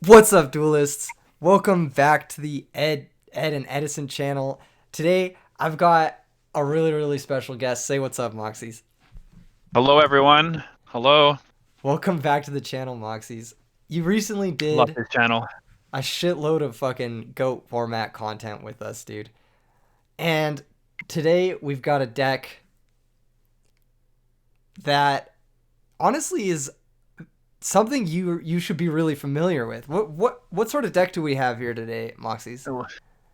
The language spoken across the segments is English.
What's up, duelists? Welcome back to the Ed and Edison channel. Today, I've got a really special guest. Say what's up, Moxies. Hello, everyone. Hello. Welcome back to the channel, Moxies. You recently Love did this channel. a shitload of fucking GOAT format content with us, dude. And today, we've got a deck that honestly is something you should be really familiar with. What sort of deck do we have here today, Moxies?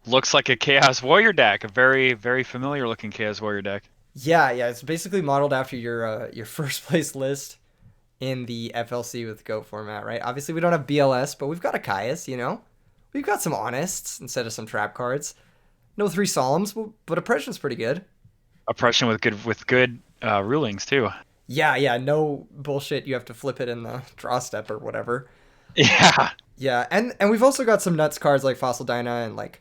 Looks like a Chaos Warrior deck. A very familiar looking Chaos Warrior deck. Yeah, it's basically modeled after your first place list in the FLC with GOAT format, right? Obviously, we don't have BLS, but we've got a Caius, you know? We've got some Honests instead of some trap cards. No three Solemns, but Oppression's pretty good. Oppression with good rulings too. Yeah, no bullshit. You have to flip it in the draw step or whatever. Yeah. Yeah, and we've also got some nuts cards like Fossil Dyna and like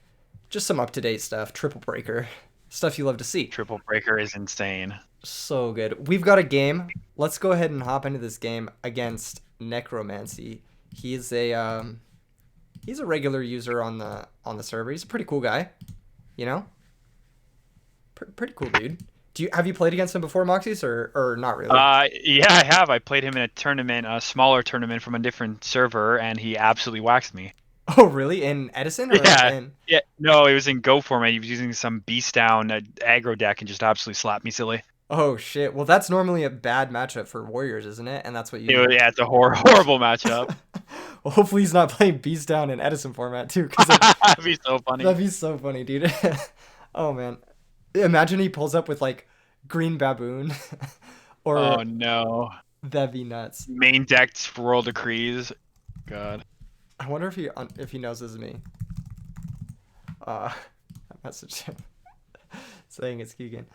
just some up to date stuff. Triple Breaker, stuff you love to see. Triple Breaker is insane. So good. We've got a game. Let's go ahead and hop into this game against Necromancy. He's a regular user on the server. He's a pretty cool guy, you know. Pretty cool dude. Have you played against him before, Moxies, or not really? Yeah, I have. I played him in a tournament, a smaller tournament from a different server, and he absolutely waxed me. Oh, really? In Edison or Yeah. in? Yeah. No, it was in Go format. He was using some beast down aggro deck and just absolutely slapped me silly. Oh shit. Well, that's normally a bad matchup for Warriors, isn't it? And that's what you. Yeah, it's a horrible matchup. Well, hopefully he's not playing Beast Down in Edison format too, because That'd be so funny. that'd be so funny, dude. Oh man, imagine he pulls up with like Green Baboon, or Oh no. that'd be nuts. Main decked World Decrees. God. I wonder if he knows this is me. I messaged him saying it's Keegan.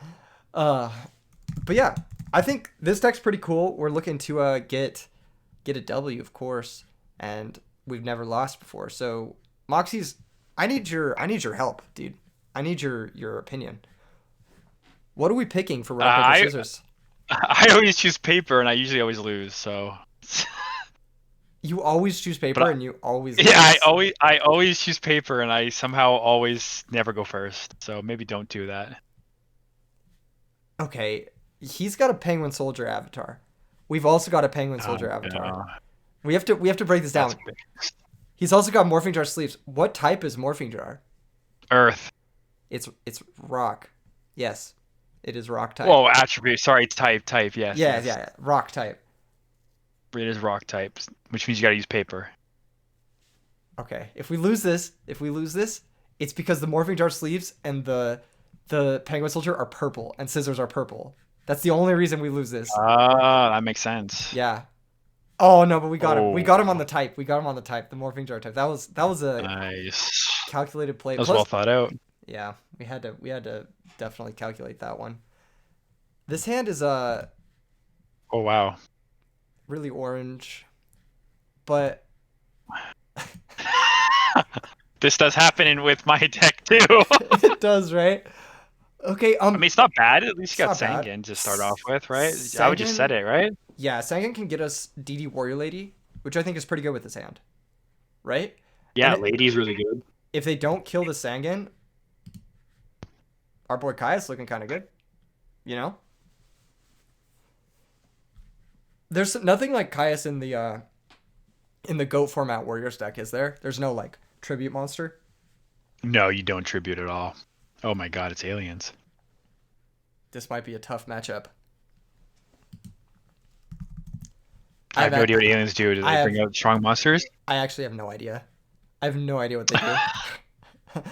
Uh, but yeah, I think this deck's pretty cool. We're looking to get a W, of course, and we've never lost before. So Moxie's, I need your help, dude. I need your opinion. What are we picking for rock paper I scissors? I always choose paper and I usually always lose. So. You always choose paper But and you always yeah, lose. I always choose paper and I somehow always never go first. So maybe don't do that. Okay, he's got a penguin soldier avatar. We've also got a penguin soldier avatar. No, We have to break this that's down. big. He's also got morphing jar sleeves. What type is morphing jar? Earth. It's rock. Yes, it is rock type. Whoa, attribute. Sorry, type. Yes, Yeah, yes. yeah, rock type. It is rock type, which means you gotta use paper. Okay, if we lose this, it's because the morphing jar sleeves and the penguin soldier are purple and scissors are purple. That's the only reason we lose this. Ah, that makes sense. Yeah. Oh no, but we got him. We got him on Oh, the type. We got him on the type. The morphing jar type. That was a nice. calculated play. That was well Plus, thought out. yeah, we had to definitely calculate that one. This hand is Oh wow. really orange, but This does happen with my deck too. it does, right? Okay, I mean, it's not bad. At least it's you got not bad. Sangan to start off with, right? I would just set Sagan, it, right? yeah, Sagan can get us DD Warrior Lady, which I think is pretty good with this hand, right? And Yeah, Lady's really good. if they don't kill the Sangan, our boy Kai's looking kind of good, you know? There's nothing like Caius in the goat format Warriors deck, is there? There's no like tribute monster. No, you don't tribute at all. Oh my god, it's aliens. This might be a tough matchup. I have no I've idea what aliens do. Do I they have bring out strong monsters? I actually have no idea. I have no idea what they do.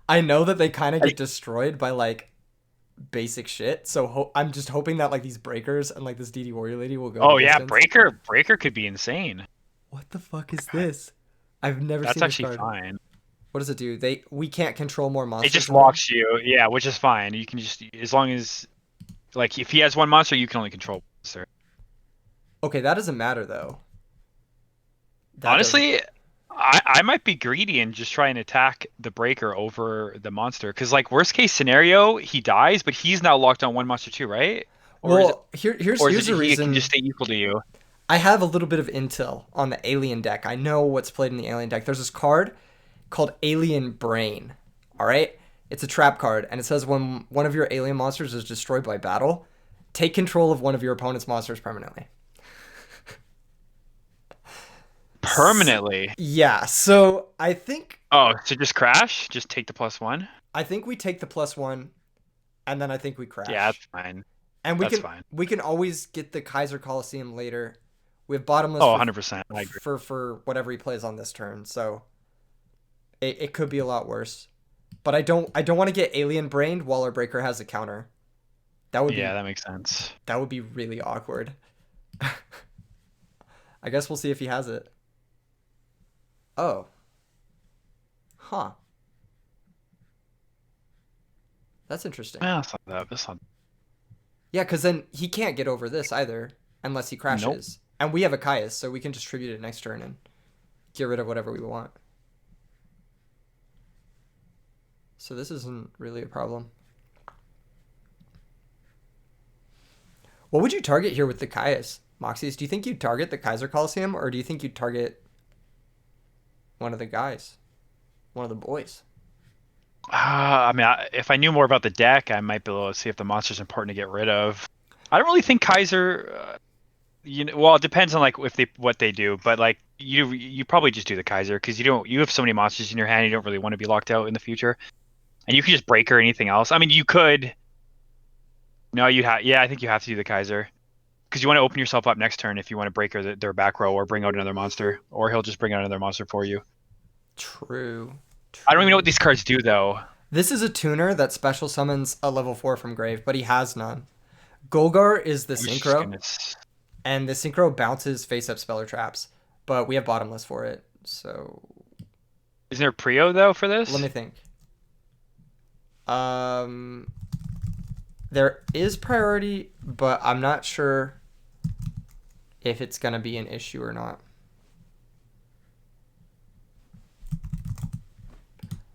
I know that they kind of I- get destroyed by like basic shit. So I'm just hoping that like these breakers and like this DD Warrior Lady will go Oh the yeah, distance. Breaker could be insane. What the fuck is this? I've never That's seen this actually card. fine. What does it do? We can't control more It monsters just than them? locks you, yeah, which is fine. You can just as long as like if he has one monster, you can only control one monster. Okay, that doesn't matter though. That doesn't. Honestly, I might be greedy and just try and attack the breaker over the monster. Because like worst case scenario, he dies, but he's now locked on one monster too, right? Or is it Well, here's or is here's it the he can just reason. stay equal to you? I have a little bit of intel on the alien deck. I know what's played in the alien deck. There's this card called Alien Brain. All right? It's a trap card, and it says when one of your alien monsters is destroyed by battle, take control of one of your opponent's monsters permanently. Permanently. Yeah, so Oh, so just crash? Just take the +1? I think we take the +1, and then I think we Yeah, crash. that's fine. And That's fine. we can always get the Kaiser Coliseum later. We have bottomless Oh, for 100%. I agree. whatever he plays on this turn, so it could be a lot worse. But I don't want to get alien brained while our breaker has a counter. That would Yeah, be that makes sense. that would be really awkward. I guess we'll see if he has it. Oh. Huh. That's interesting. Well, that's not that. That's not. Yeah, because then he can't get over this either unless he Nope. crashes. And we have a Caius, so we can distribute it next turn and get rid of whatever we want. So this isn't really a problem. What would you target here with the Caius, Moxies? Do you think you'd target the Kaiser Coliseum, or do you think you'd target one of the guys? One of the boys? I mean, if I knew more about the deck, I might be able to see if the monster's important to get rid of. I don't really think Kaiser. Well, it depends on like if they what they do, but like you probably just do the Kaiser because you have so many monsters in your hand, you don't really want to be locked out in the future, and you can just break or anything else. I mean, you could. No, you have. Yeah, I think you have to do the Kaiser because you want to open yourself up next turn if you want to break their back row or bring out another monster, or he'll just bring out another monster for you. True. I don't even know what these cards do though. This is a tuner that special summons a level 4 from grave, but he has none. Golgar is the I'm just synchro, gonna and the synchro bounces face-up speller traps, but we have bottomless for it, so Isn't there Prio though for this? let me think. Um, there is priority, but I'm not sure if it's gonna be an issue or not.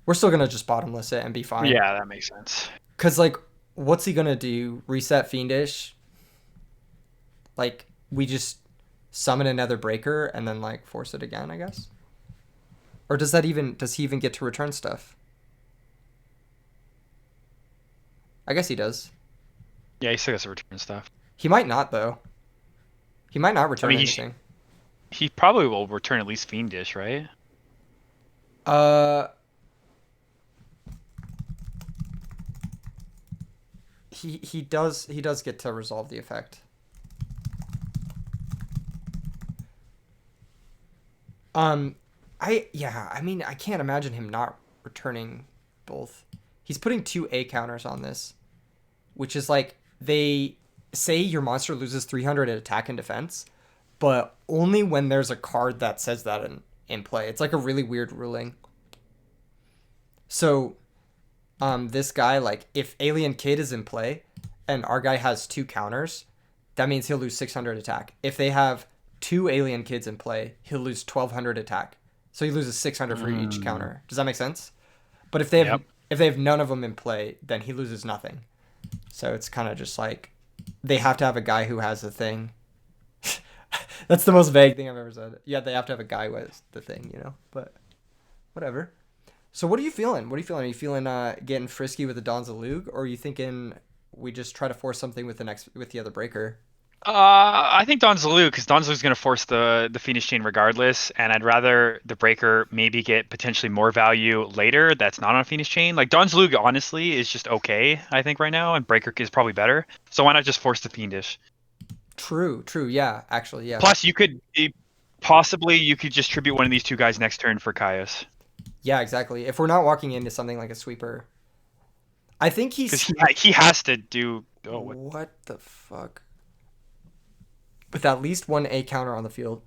We're still gonna just bottomless it and be fine. Yeah, that makes sense. Cause like, what's he gonna do? Reset Fiendish? Like, we just summon another breaker and then like force it again, I guess. Or does he even get to return stuff? I guess he does. Yeah, he still has to return stuff. He might not though. He might not return mean, anything. He probably will return at least Fiendish, right? Uh, he does get to resolve the effect. I mean I can't imagine him not returning both. He's putting 2 A counters on this, which is like they say your monster loses 300 at attack and defense, but only when there's a card that says that in play. It's like a really weird ruling. So this guy, like, if Alien Kid is in play and our guy has 2 counters, that means he'll lose 600 attack. If they have 2 Alien Kids in play, he'll lose 1200 attack. So he loses 600 for each counter. Does that make sense? But if they have if they have none of them in play, then he loses nothing. So it's kind of just like they have to have a guy who has the thing. That's the most vague thing I've ever said. Yeah, they have to have a guy who has the thing, you know. But whatever. So what are you feeling? What are you feeling? Are you feeling getting frisky with the Dons of Luke, or are you thinking we just try to force something with the other breaker? I think Donzaloo, because Donzaloo's going to force the Phoenix Chain regardless, and I'd rather the Breaker maybe get potentially more value later that's not on Phoenix Chain. Like, Donzaloo, honestly, is just okay, I think, right now, and Breaker is probably better. So why not just force the Fiendish? True, yeah, actually, yeah. Plus, possibly you could just tribute one of these 2 guys next turn for Caius. Yeah, exactly. If we're not walking into something like a sweeper, I think Because he has to do... Oh, what the fuck? With at least 1 A counter on the field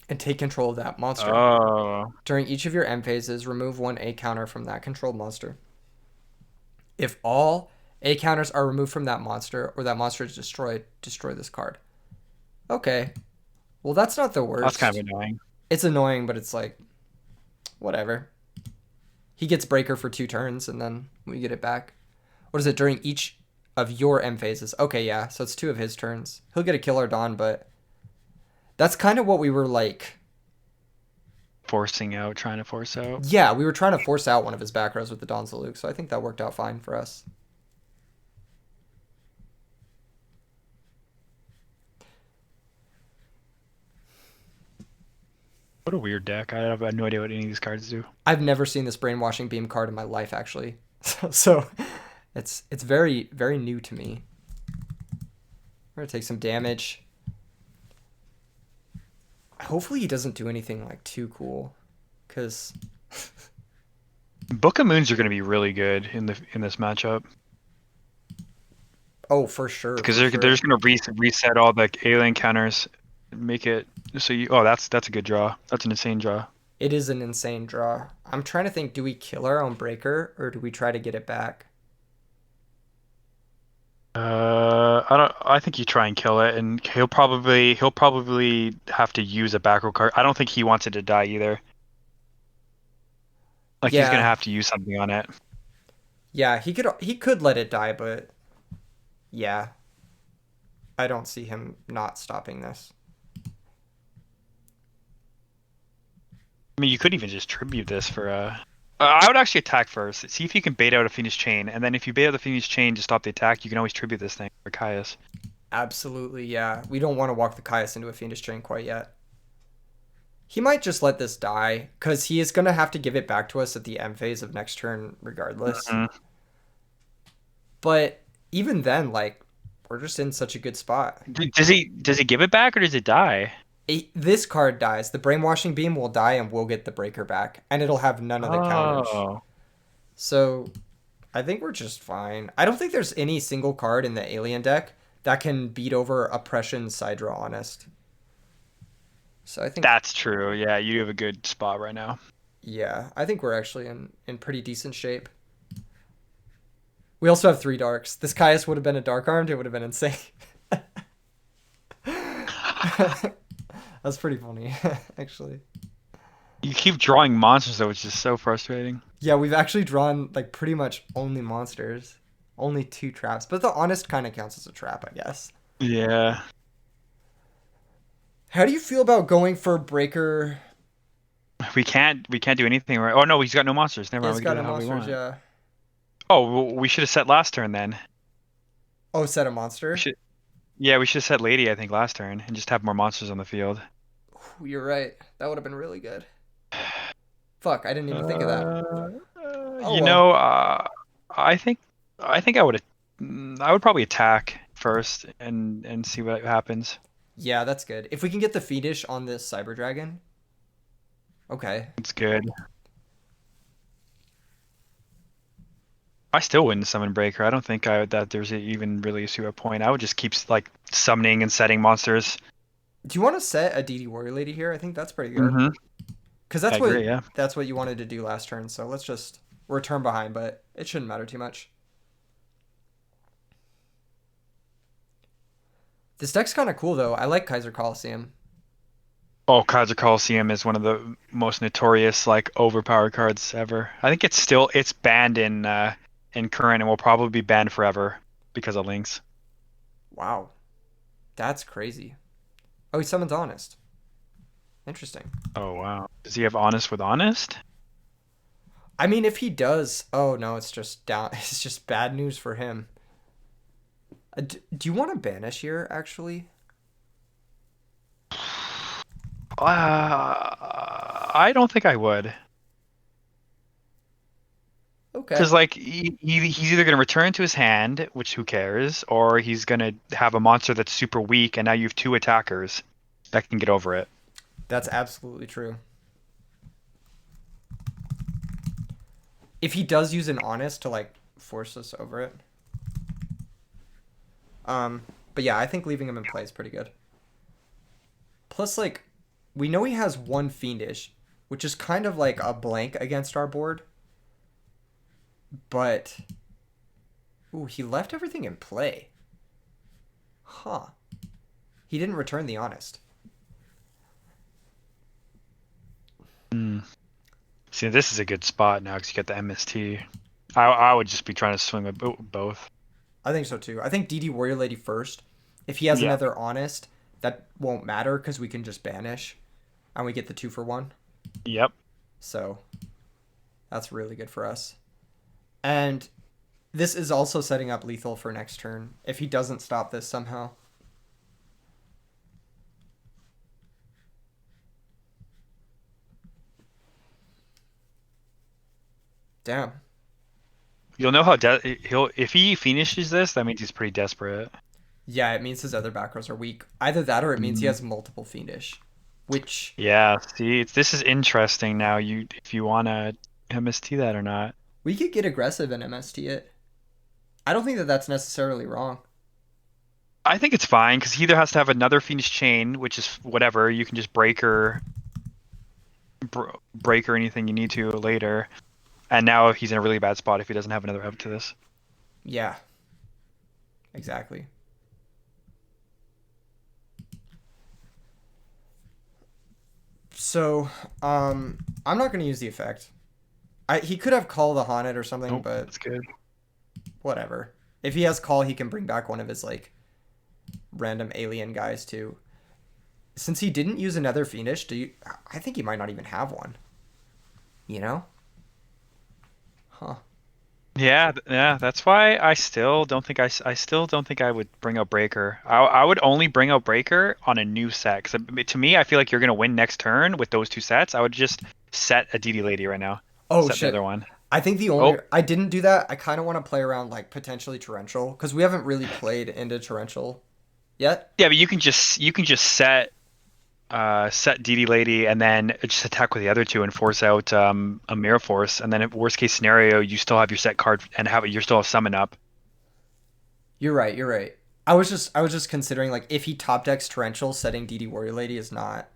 and take control of that monster. Oh. During each of your M phases, remove 1 A counter from that controlled monster. If all A counters are removed from that monster or that monster is destroyed, destroy this card. Okay. Well, that's not the worst. That's kind of annoying. It's annoying, but it's like, whatever. He gets Breaker for 2 turns, and then we get it back. What is it? During each of your M phases. Okay, yeah, so it's 2 of his turns. He'll get a Killer Dawn, but That's kind of what we were like. Trying to force out. Yeah, we were trying to force out one of his back rows with the Don Luke, so I think that worked out fine for us. What a weird deck. I have no idea what any of these cards do. I've never seen this Brainwashing Beam card in my life, actually. So it's very, very new to me. We're going to take some damage. Hopefully he doesn't do anything like too cool, because Book of Moons are going to be really good in this matchup. oh, for sure. Because For they're sure. just going to reset all the alien counters, make it so you. Oh, that's a good draw. That's an insane draw. It is an insane draw. I'm trying to think, do we kill our own breaker or do we try to get it back? I don't. I think you try and kill it, and he'll probably have to use a back row card. I don't think he wants it to die either. Like he's gonna Yeah. have to use something on it. Yeah, he could let it die, but yeah. I don't see him not stopping this. I mean, you could even just tribute this for I would actually attack first. See if you can bait out a Phoenix Chain, and then if you bait out the Phoenix Chain to stop the attack, you can always tribute this thing for Caius. Absolutely, yeah. We don't want to walk the Caius into a Fiendish Train quite yet. He might just let this die, because he is going to have to give it back to us at the end phase of next turn regardless. Mm-hmm. But even then, like, we're just in such a good spot. Does he give it back or does it die? This card dies. The Brainwashing Beam will die and we'll get the Breaker back. And it'll have none of the counters. Oh. So I think we're just fine. I don't think there's any single card in the Alien deck that can beat over Oppression Sidra Honest. So I think That's true. Yeah, you have a good spot right now. yeah, I think we're actually in pretty decent shape. We also have 3 darks. This Caius would have been a dark armed, it would have been insane. That's pretty funny, actually. You keep drawing monsters though, which is so frustrating. Yeah, we've actually drawn like pretty much only monsters. Only 2 traps. But the honest kind of counts as a trap, I guess. Yeah. How do you feel about going for Breaker? We can't do anything right. Oh no, he's got no monsters. Never mind. It's We got can do no it how we monsters, want. yeah. Oh, well, we should have set last turn then. Oh, set a monster? Yeah, we should have set Lady, I think, last turn, and just have more monsters on the field. Ooh, you're right. That would have been really good. Fuck, I didn't even think of that. Oh, You well. know, I think I would probably attack first and see what happens. Yeah, that's good. If we can get the Fiendish on this Cyber Dragon. Okay. It's good. I still wouldn't summon Breaker. I don't think that there's even really a point. I would just keep like summoning and setting monsters. Do you want to set a DD Warrior Lady here? I think that's pretty good. Mm-hmm. Because I agree, yeah. that's what you wanted to do last turn. So let's just we're a turn behind, but it shouldn't matter too much. This deck's kind of cool though. I like Kaiser Coliseum. Oh, Kaiser Coliseum is one of the most notorious like overpowered cards ever. I think it's banned in current and will probably be banned forever because of links. Wow, that's crazy. Oh, he summons Honest. Interesting. Oh wow. Does he have Honest with Honest? I mean, if he does, oh no, it's just down. It's just bad news for him. Do you want to banish here? Actually, I don't think I would. okay. Because like he's either gonna return to his hand, which who cares, or he's gonna have a monster that's super weak, and now you have 2 attackers that can get over it. That's absolutely true. If he does use an Honest to like force us over it. But yeah, I think leaving him in play is pretty good. Plus, like, we know he has 1 Fiendish, which is kind of like a blank against our board. But, ooh, he left everything in play. Huh. He didn't return the Honest. See, this is a good spot now because you get the MST. I would just be trying to swing with both. I think so too. I think DD Warrior Lady first. If he has Yeah. another Honest, that won't matter because we can just banish and we get the 2-for-1. Yep. So that's really good for us. And this is also setting up lethal for next turn if he doesn't stop this somehow. Damn. You'll know how he'll if he finishes this, that means he's pretty desperate. Yeah, it means his other back rows are weak. Either that or it means he Mhm. has multiple Fiendish. Which, Yeah, see, this is interesting now. If you wanna MST that or not. we could get aggressive and MST it. I don't think that that's necessarily wrong. I think it's fine because he either has to have another Fiendish chain, which is whatever. You can just break or anything you need to later. And now he's in a really bad spot if he doesn't have another up to this. Yeah. Exactly. So, I'm not going to use the effect. He could have Call the Haunted or something, Nope, but that's good. whatever. If he has Call, he can bring back one of his, like, random alien guys, too. Since he didn't use another Fiendish, I think he might not even have one. You know? Huh. Yeah, that's why I still don't think I would bring out Breaker. I would only bring out Breaker on a new set. 'Cause to me, I feel like you're gonna win next turn with those two sets. I would just set a DD Lady right now. Oh, Set the other shit. one. I think the only... Oh, I didn't do that. I kind of want to play around, like, potentially Torrential, because we haven't really played into Torrential yet. yeah, but you can just set DD Lady and then just attack with the other two and force out a Mirror Force, and then if worst case scenario, you still have your set card and you still have summon up. You're right. You're right. I was just considering like if he top decks Torrential, setting DD Warrior Lady is not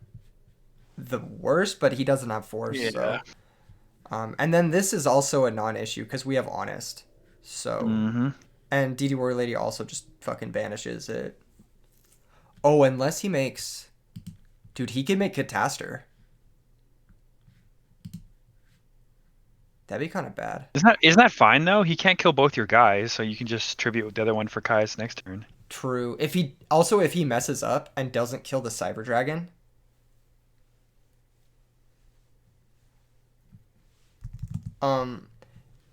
the worst, but he doesn't have force. Yeah. So, and then this is also a non-issue because we have Honest. So, Mm-hmm. and DD Warrior Lady also just fucking banishes it. Oh, unless he makes, dude, he can make Cataster. That'd be kind of bad. Isn't that fine though? He can't kill both your guys, so you can just tribute with the other one for Kai's next turn. True. If he messes up and doesn't kill the Cyber Dragon,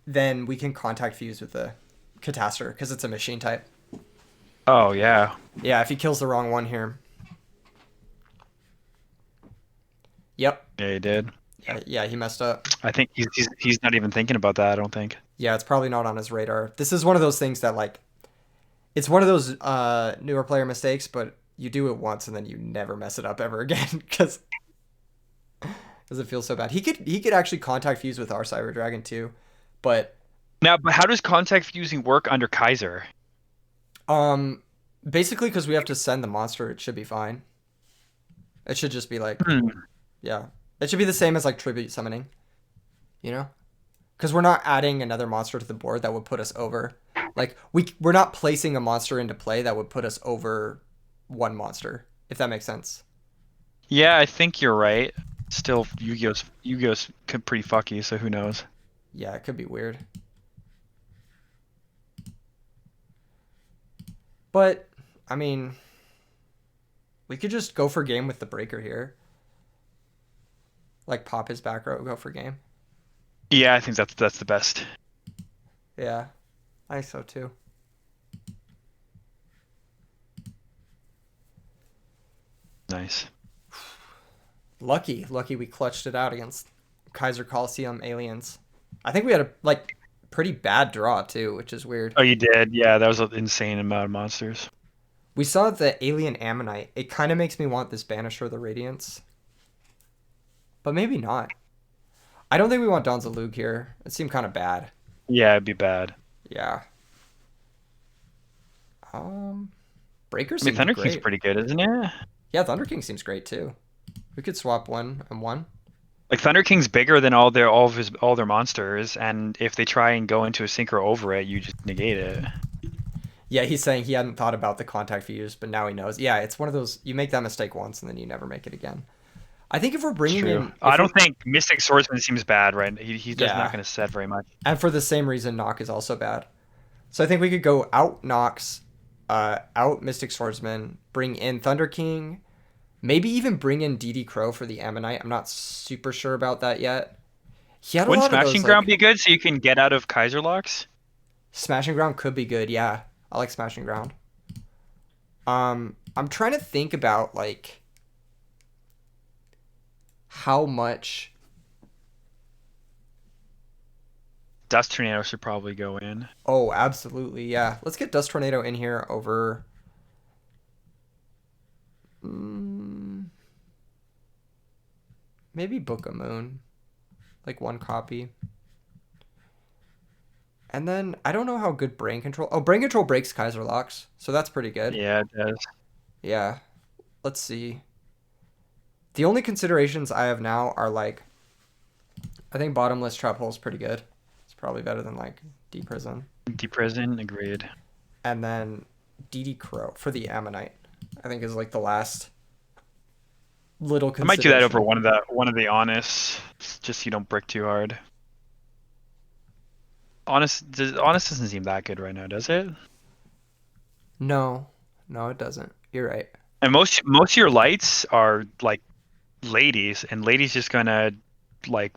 then we can contact fuse with the Cataster because it's a machine type. Oh yeah. Yeah, if he kills the wrong one here. Yep. Yeah, he did. Yeah, he messed up. I think he's not even thinking about that, I don't think. Yeah, it's probably not on his radar. This is one of those things that like, it's one of those newer player mistakes, but you do it once and then you never mess it up ever again because it feels so bad. He could actually contact fuse with our Cyber Dragon too, but But how does contact fusing work under Kaiser? basically because we have to send the monster, it should be fine. It should just be like, yeah, it should be the same as like tribute summoning, you know, because we're not adding another monster to the board that would put us over. Like we're not placing a monster into play that would put us over one monster, if that makes sense. Yeah, I think you're right. Still, Yu-Gi-Oh's pretty fucky, so who knows? Yeah, it could be weird. But I mean, we could just go for game with the breaker here. Like pop his back row, go for game. Yeah, I think that's the best. Yeah, I think so too. Nice. Lucky we clutched it out against Kaiser Coliseum aliens. I think we had a like pretty bad draw too, which is weird. Oh, you did? Yeah, that was an insane amount of monsters. We saw the alien ammonite. It kind of makes me want this Banisher of the Radiance, but maybe not. I don't think we want Donzalug here. It seemed kind of bad. Yeah, it'd be bad. Yeah. Breaker I mean, seems Thunder great. King's pretty good, isn't it? Yeah, Thunder King seems great too. We could swap 1 and 1. Like Thunder King's bigger than all their monsters, and if they try and go into a synchro over it, you just negate it. Yeah, he's saying he hadn't thought about the contact fuse, but now he knows. Yeah, it's one of those, you make that mistake once and then you never make it again. I think if we're bringing in... I don't think Mystic Swordsman seems bad, right? He's just Yeah. not going to set very much. And for the same reason, Knock is also bad. So I think we could go out Nox, out Mystic Swordsman, bring in Thunder King, maybe even bring in DD Crow for the Ammonite. I'm not super sure about that yet. He had a Wouldn't lot of Smashing those Ground like be good so you can get out of Kaiser locks? Smashing Ground could be good. Yeah, I like Smashing Ground. I'm trying to think about like how much. Dust Tornado should probably go in. Oh, absolutely. Yeah, let's get Dust Tornado in here over. Mm, maybe Book of Moon, like one copy. And then I don't know how good Brain Control. Oh, Brain Control breaks Kaiser locks, so that's pretty good. Yeah, it does. Yeah. Let's see. The only considerations I have now are like, I think Bottomless Trap Hole is pretty good. It's probably better than like Deep Prison. Deep Prison, agreed. And then DD Crow for the Ammonite, I think is like the last little I might do that over consideration. one of the Honest, just so you don't brick too hard. Honest doesn't seem that good right now, does it? No, no, it doesn't. You're right. And most of your lights are like ladies, and ladies just gonna like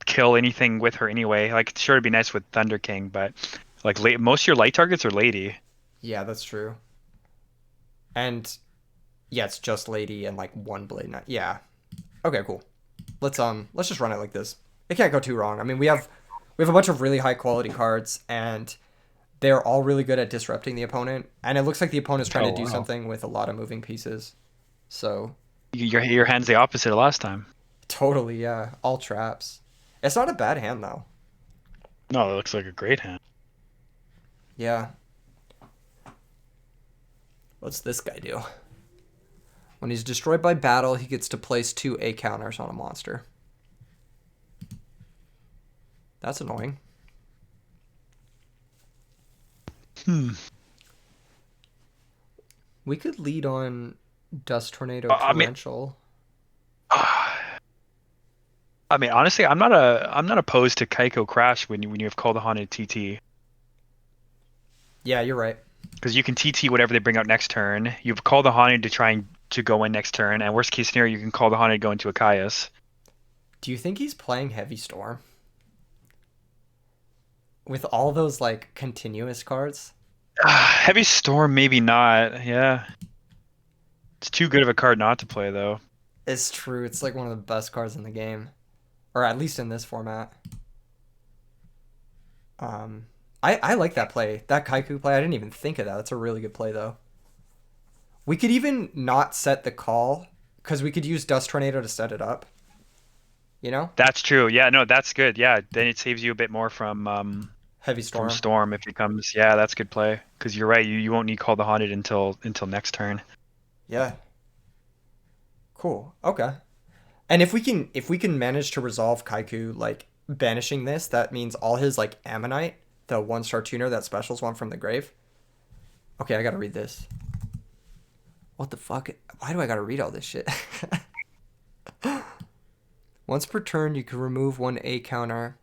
kill anything with her anyway. Like sure, it'd be nice with Thunder King, but like most of your light targets are lady. Yeah, that's true. And yeah, it's just Lady and like one Blade Knight. Yeah. Okay, cool. Let's just run it like this. It can't go too wrong. I mean, we have a bunch of really high quality cards, and they're all really good at disrupting the opponent. And it looks like the opponent's trying Oh to do wow, something with a lot of moving pieces. So your hand's the opposite of last time. totally, yeah, all traps. It's not a bad hand though. No, it looks like a great hand. Yeah. What's this guy do? When he's destroyed by battle, he gets to place 2 A counters on a monster. That's annoying. Hmm. We could lead on Dust Tornado I mean, Torrential. I mean, honestly, I'm not opposed to Kaiko Crash when you have called the Haunted TT Yeah, you're right. because you can TT whatever they bring out next turn. You've called the Haunted to try and to go in next turn, and worst case scenario, you can call the Haunted to go into a Caius. Do you think he's playing Heavy Storm? With all those like continuous cards? Heavy Storm, maybe not. Yeah, it's too good of a card not to play though. It's true. It's like one of the best cards in the game. Or at least in this format. Um I like that play. That Kaiku play. I didn't even think of that. That's a really good play though. We could even not set the call because we could use Dust Tornado to set it up. You know? That's true. Yeah, no, that's good. Yeah, then it saves you a bit more Heavy from Storm. Storm if it comes. Yeah, that's good play. Because you're right, you won't need Call the Haunted until next turn. Yeah. Cool. Okay. And if we can manage to resolve Kaiku like banishing this, that means all his like Ammonite, the 1-star tuner that specials one from the grave. Okay, I gotta read this. What the fuck? Why do I gotta read all this shit? Once per turn, you can remove 1 A counter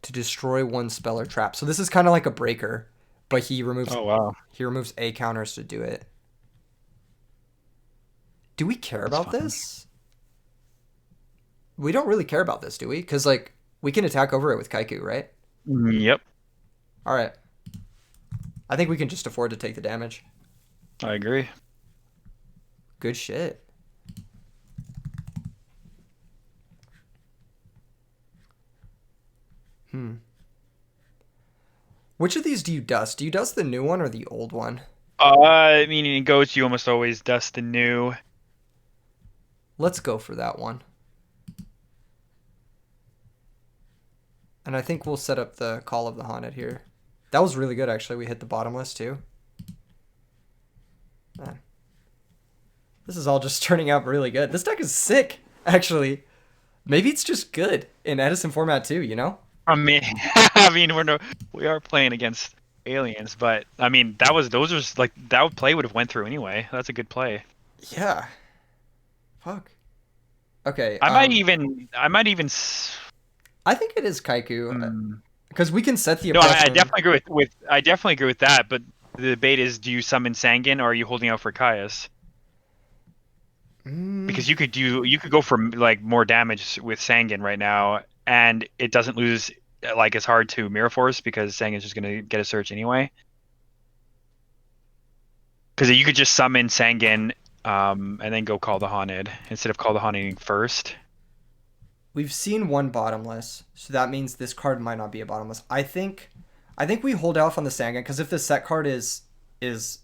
to destroy 1 spell or trap. So this is kind of like a breaker, but Oh wow, he removes A counters to do it. Do we care that's about fun. this? We don't really care about this, do we? Because like we can attack over it with Kaiku, right? Yep, All right. I think we can just afford to take the damage. I agree. Good shit. Hmm. Which of these do you dust? Do you dust the new one or the old one? I mean, in Goats, you almost always dust the new. Let's go for that one. And I think we'll set up the Call of the Haunted here. That was really good, actually. We hit the bottomless, too. Man. This is all just turning out really good. This deck is sick, actually. Maybe it's just good in Edison format, too, you know? I mean, I mean, we are playing against aliens, but I mean, those are like that play would have went through anyway. That's a good play. Yeah. Fuck. Okay, I might even. I think it is Kaiku. Hmm. Because we can set the No, I oppression. definitely agree with I definitely agree with that, but the debate is, do you summon Sangan or are you holding out for Caius? Mm, Because you could go for like more damage with Sangan right now, and it doesn't lose like as hard to Mirror Force because Sangan's just gonna get a search anyway. Because you could just summon Sangan, and then go Call the Haunted instead of Call the Haunted first. we've seen one bottomless, so that means this card might not be a bottomless. I think we hold off on the Sangan because if the set card is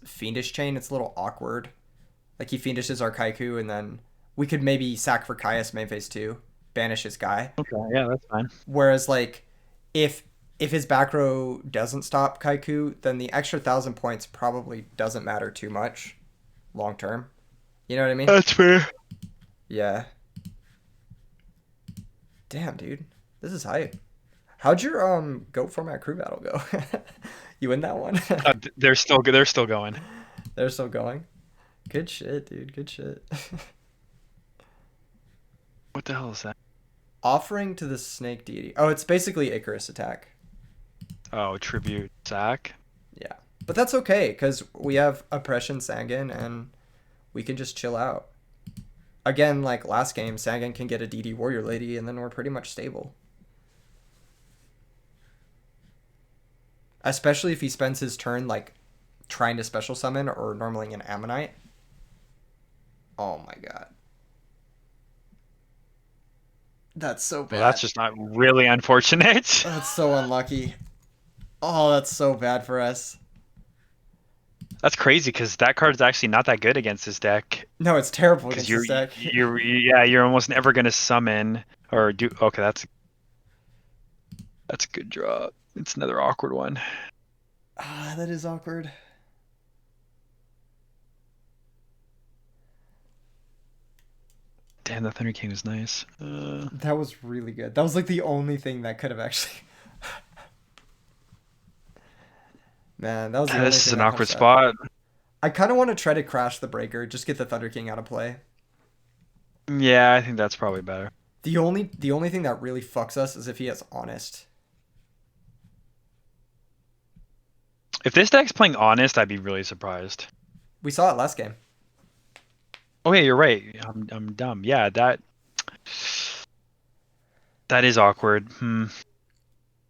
Fiendish Chain, it's a little awkward. Like he Fiendishes our Kaiku, and then we could maybe sack for Caius main phase 2, banish his guy. Okay, yeah, that's fine. Whereas like if if his back row doesn't stop Kaiku, then the extra 1,000 points probably doesn't matter too much long term. You know what I mean? That's fair. Yeah. Damn, dude. This is hype. How'd your goat format crew battle go? You win that one? They're still going. They're still going. Good shit, dude. Good shit. What the hell is that? Offering to the snake deity. Oh, it's basically Icarus attack. Oh, tribute Zach. Yeah. But that's okay, because we have Oppression Sangan and we can just chill out. Again, like last game, Sangan can get a DD Warrior Lady and then we're pretty much stable. Especially if he spends his turn like trying to special summon or normaling an Ammonite. Oh my god. That's so bad. Well, that's just not really unfortunate. That's so unlucky. Oh, that's so bad for us. That's crazy because that card is actually not that good against this deck. No, it's terrible Because against you're this deck. you're almost never gonna summon or do. Okay, that's a good draw. It's another awkward one. Ah, that is awkward. Damn, the Thunder King is nice. That was really good. That was like the only thing that could have actually. Man, that was the only This is thing an that awkward comes out. spot. I kind of want to try to crash the breaker, just get the Thunder King out of play. Yeah, I think that's probably better. The only thing that really fucks us is if he has Honest. If this deck's playing Honest, I'd be really surprised. We saw it last game. Oh yeah, you're right. I'm dumb. Yeah, that is awkward.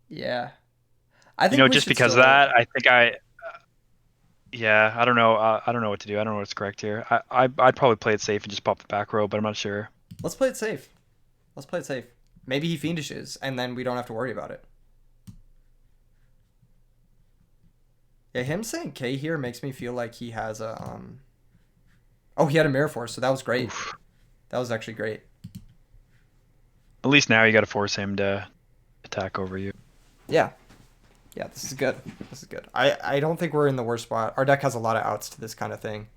Yeah. I You think know, we just should because of still. that, I think yeah, I don't know. I don't know what to do. I don't know what's correct here. I'd probably play it safe and just pop the back row, but I'm not sure. Let's play it safe. Let's play it safe. Maybe he Fiendishes, and then we don't have to worry about it. Yeah, him saying K here makes me feel like he has a Oh, he had a Mirror Force, so that was great. Oof. That was actually great. At least now you got to force him to attack over you. Yeah. Yeah, this is good. This is good. I don't think we're in the worst spot. Our deck has a lot of outs to this kind of thing.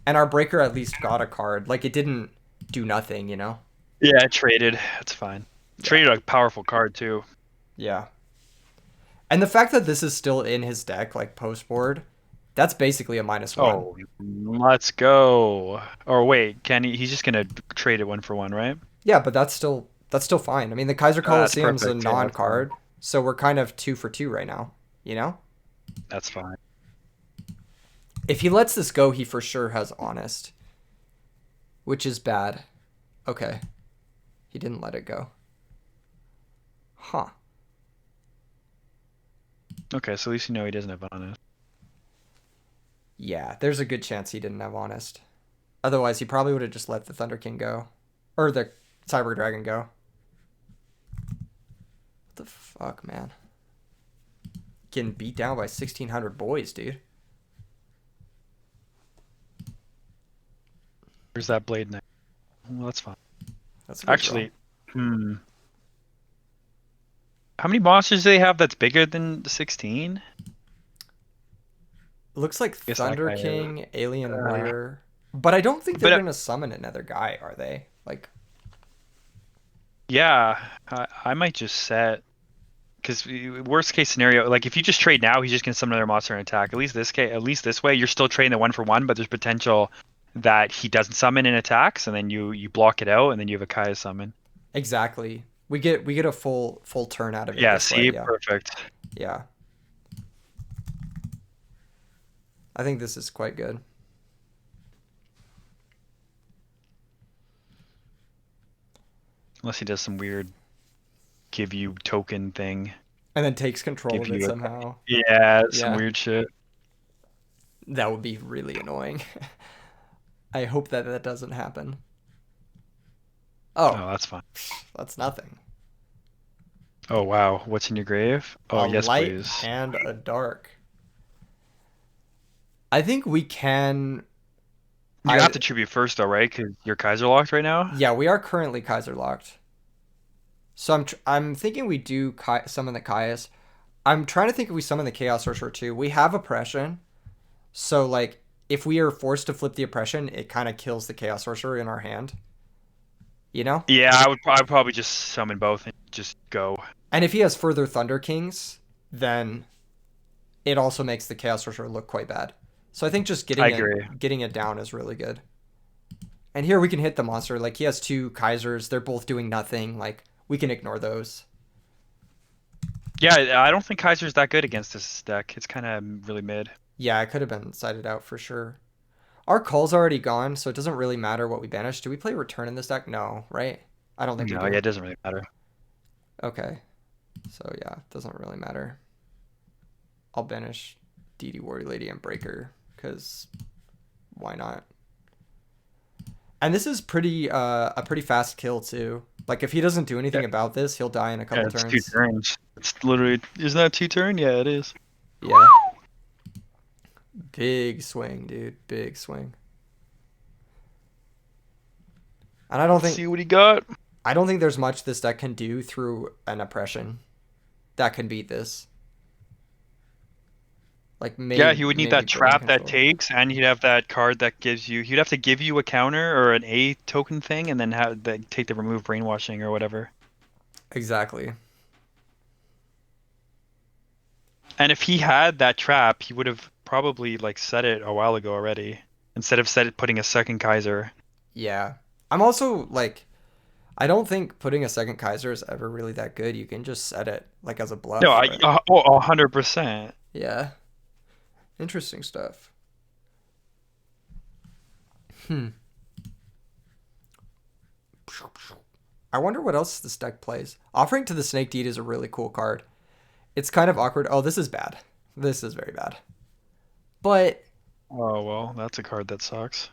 And our breaker at least got a card. Like it didn't do nothing, you know? Yeah, traded. That's fine. Traded a powerful card too. Yeah. And the fact that this is still in his deck, like post board, that's basically a -1. Oh, let's go. Or wait, can he? He's just gonna trade it 1-for-1, right? Yeah, but that's still fine. I mean, the Kaiser That's Coliseum's a perfect. Yeah, that's non-card, so we're kind of 2 for 2 right now, you know? That's fine. If he lets this go, he for sure has Honest, which is bad. Okay. He didn't let it go. Huh. Okay, so at least you know he doesn't have Honest. Yeah, there's a good chance he didn't have Honest. Otherwise, he probably would have just let the Thunder King go. Or the Cyber Dragon go. What the fuck, man? Getting beat down by 1,600 boys, dude. Where's that Blade Knight? Well, that's fine. That's a good Actually, how many monsters do they have that's bigger than the 16? looks like Guess that Thunder guy is- King, Alien Warrior. But I don't think they're But, going to summon another guy, are they? Like, Yeah, I might just set because worst case scenario, like if you just trade now, he's just gonna summon another monster and attack. At least this way, you're still trading the 1-for-1, but there's potential that he doesn't summon and attacks, and then you block it out, and then you have a Kaya summon. exactly. We get a full turn out of it Yeah, this see, way. Yeah. perfect. Yeah. I think this is quite good. Unless he does some weird give you token thing. And then takes control Give of it you a somehow. yeah, some Yeah, weird shit. that would be really annoying. I hope that that doesn't happen. Oh, Oh, that's fine. that's nothing. Oh wow, what's in your grave? Oh A yes, light please. and a dark. I think we can. You have I to tribute first though, right? Because you're Kaiser locked right now. Yeah, we are currently Kaiser locked. So I'm thinking we do summon the Caius. I'm trying to think if we summon the Chaos Sorcerer too. We have oppression, so like if we are forced to flip the oppression, it kind of kills the Chaos Sorcerer in our hand. You know. Yeah, I would probably just summon both and just go. And if he has further Thunder Kings, then it also makes the Chaos Sorcerer look quite bad. So I think just I agree. getting it down is really good. And here we can hit the monster. Like he has two Kaisers, they're both doing nothing. Like we can ignore those. Yeah, I don't think Kaiser's that good against this deck. It's kind of really mid. Yeah, it could have been sided out for sure. Our call's already gone, so it doesn't really matter what we banish. Do we play return in this deck? No, right? I don't think we No, yeah, do. it doesn't really matter. Okay. So yeah, it doesn't really matter. I'll banish DD Warrior Lady and Breaker, because why not? And this is pretty a pretty fast kill too. Like if he doesn't do anything about this, he'll die in a couple Yeah, it's turns. 2 turns. It's literally isn't that 2 turn? Yeah, it is. Yeah. Big swing, dude. Big swing. And Let's see what he got. I don't think there's much this deck can do through an oppression that can beat this. Like Yeah, he would need maybe that burning trap that control. takes, and he'd have that card that gives you. He'd have to give you a counter or an A token thing, and then have that take the remove brainwashing or whatever. Exactly. And if he had that trap, he would have probably like set it a while ago already, instead of putting a second Kaiser. Yeah. I'm also like I don't think putting a second Kaiser is ever really that good. You can just set it like as a No, bluff, right? 100%. Yeah. Interesting stuff. Hmm. I wonder what else this deck plays. Offering to the Snake Deed is a really cool card. It's kind of awkward. Oh, this is bad. This is very bad. But Oh well, that's a card that sucks.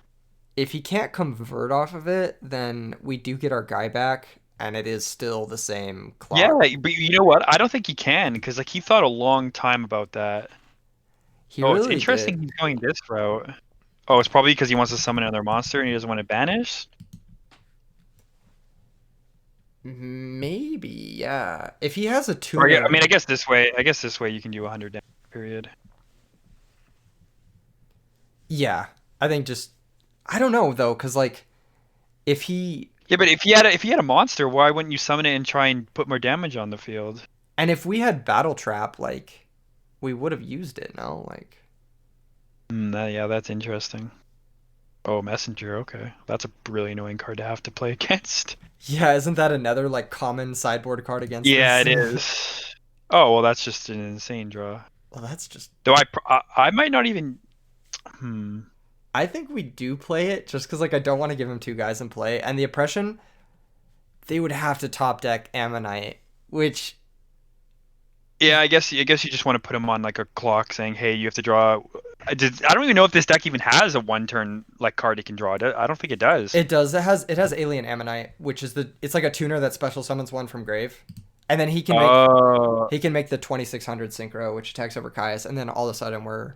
if he can't convert off of it, then we do get our guy back, and it is still the same Yeah, clock. but you know what? I don't think he can because like he thought a long time about that. He Oh, it's really did. interesting he's going this route. Oh, it's probably because he wants to summon another monster and he doesn't want to banish. Maybe, yeah. If he has a Or yeah, I tuner, mean, I guess this way. I guess this way you can do 100 damage. Period. yeah. I think just I don't know though, because like if he Yeah, but if he had a monster, why wouldn't you summon it and try and put more damage on the field? and if we had Battle Trap, like we would have used it, no? Like Yeah, that's interesting. Oh, messenger. Okay, that's a really annoying card to have to play against. yeah, isn't that another like common sideboard card against Yeah, this? it is. Oh well, that's just an insane draw. Well, that's just Though I might not even. Hmm. I think we do play it just because like I don't want to give him two guys in play, and the oppression they would have to top deck Ammonite, which Yeah, I guess you just want to put him on like a clock saying, "Hey, you have to draw." I don't even know if this deck even has a 1 turn like card it can draw. I don't think it does. it does. It has Alien Ammonite, which is it's like a tuner that special summons one from grave, and then Oh, he can make the 2600 synchro, which attacks over Caius, and then all of a sudden we're.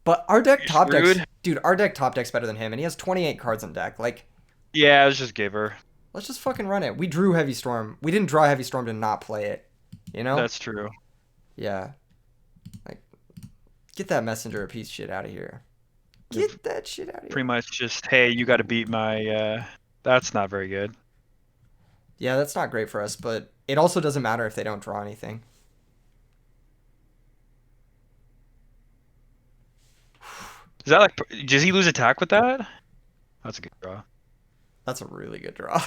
But our deck you're top decks, screwed. dude. Our deck top deck's better than him, and he has 28 cards in deck. Like, Yeah, let's just give her. let's just fucking run it. We drew Heavy Storm. We didn't draw Heavy Storm to not play it. You know? That's true. Yeah. Like, get that messenger of peace shit out of here. Get that shit out of Pretty here. much just, hey, you got to beat my. That's not very good. Yeah, that's not great for us, but it also doesn't matter if they don't draw anything. Is that like? Does he lose attack with that? That's a good draw. That's a really good draw.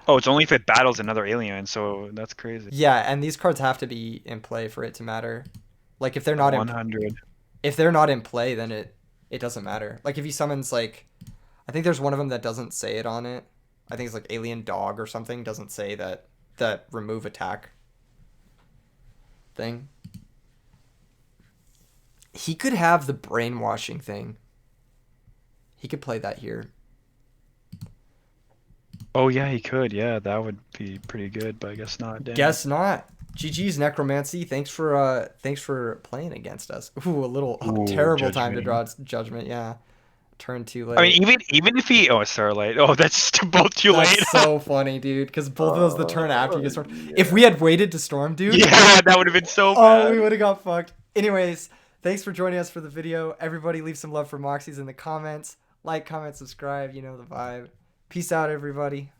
Oh, it's only if it battles another alien, so that's crazy. Yeah, and these cards have to be in play for it to matter. Like if they're not in 100. if they're not in play, then it doesn't matter. Like if he summons like, I think there's one of them that doesn't say it on it. I think it's like alien dog or something, doesn't say that remove attack thing. He could have the brainwashing thing. He could play that here. Oh yeah, he could. Yeah, that would be pretty good, but I guess not. Damn. Guess not. GG's Necromancy. Thanks for playing against us. Ooh, terrible time to draw Judgment. Yeah, turn too late. I mean, even if he Starlight. Oh, that's both too late. That's so funny, dude. Because both of those the turn after you get Storm. Yeah. If we had waited to Storm, dude. Yeah, that would have been so bad. Oh, we would have got fucked. Anyways, thanks for joining us for the video. Everybody, leave some love for Moxies in the comments. Like, comment, subscribe. You know the vibe. Peace out, everybody.